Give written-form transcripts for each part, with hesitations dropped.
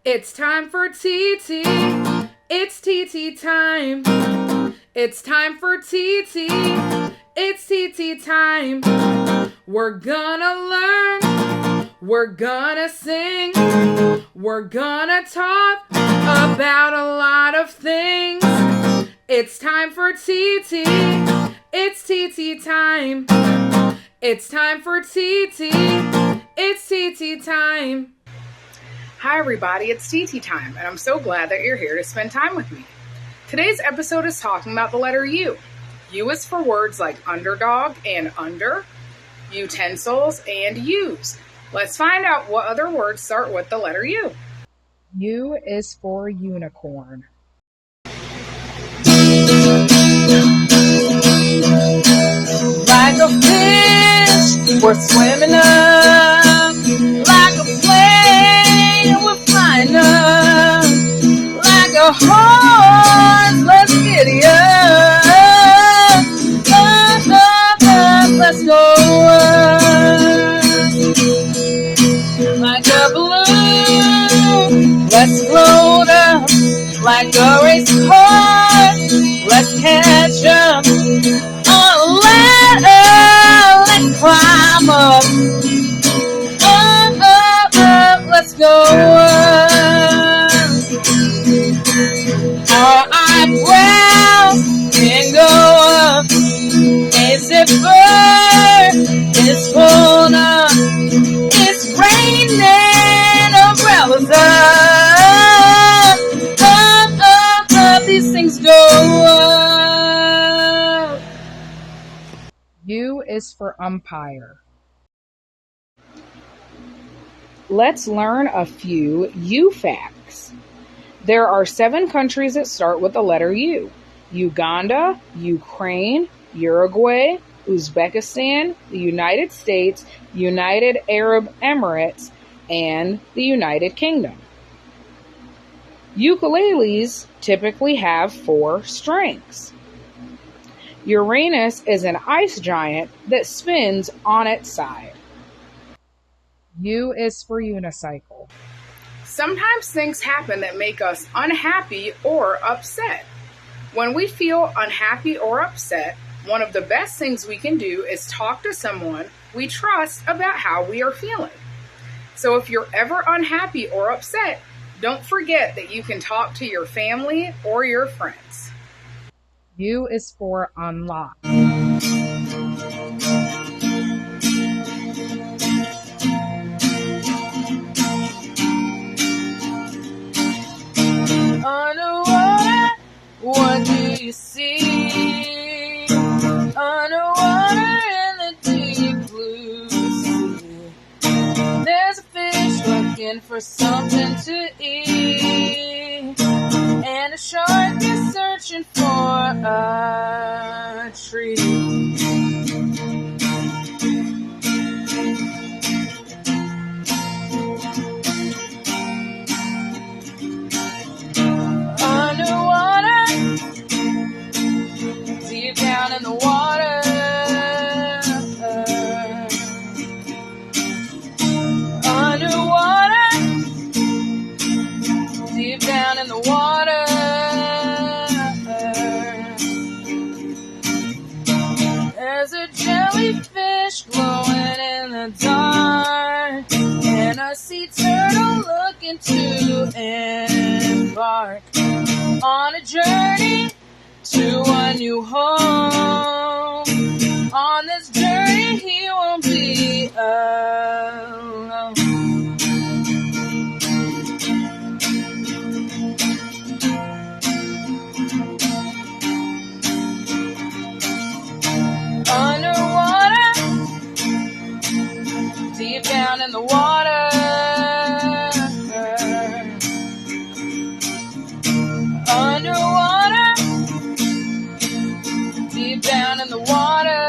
It's time for Titi. It's Titi time. It's time for Titi. It's Titi time. We're gonna learn. We're gonna sing. We're gonna talk about a lot of things. It's time for Titi. It's Titi time. It's time for Titi. It's Titi time. Hi, everybody. It's Titi time, and I'm so glad that you're here to spend time with me. Today's episode is talking about the letter U. U is for words like underdog and under, utensils, and use. Let's find out what other words start with the letter U. U is for unicorn. Like a fish, we're swimming up. Like a plane, we're flying up. Like a horse, let's giddy up. Up, up, up, let's go up. Like a balloon, let's float up. Like a race car, let's catch up. On a ladder, let's climb up. Up, up, up, let's go up. Our eyebrows can go up. A zipper is pulled up. It's raining, umbrellas up. Up, up, up, these things go up. U is for umpire. Let's learn a few U facts. There are 7 countries that start with the letter U. Uganda, Ukraine, Uruguay, Uzbekistan, the United States, United Arab Emirates, and the United Kingdom. Ukuleles typically have 4 strings. Uranus is an ice giant that spins on its side. U is for unicycle. Sometimes things happen that make us unhappy or upset. When we feel unhappy or upset, one of the best things we can do is talk to someone we trust about how we are feeling. So if you're ever unhappy or upset, don't forget that you can talk to your family or your friends. U is for unlock. Underwater, what do you see? Underwater in the deep blue sea. There's a fish looking for something to eat, and a shark is searching for a treat. Underwater, deep down in the water. Underwater, deep down in the water. There's a jellyfish glowing in the dark, and a sea turtle looking to embark on a journey to a new home. On this journey, he won't be alone. Underwater, deep down in the water. Underwater, deep down in the water.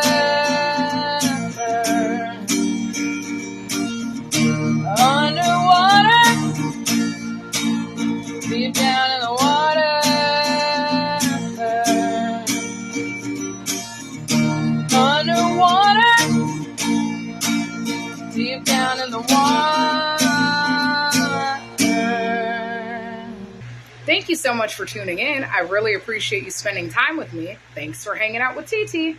Thank you so much for tuning in. I really appreciate you spending time with me. Thanks for hanging out with Titi.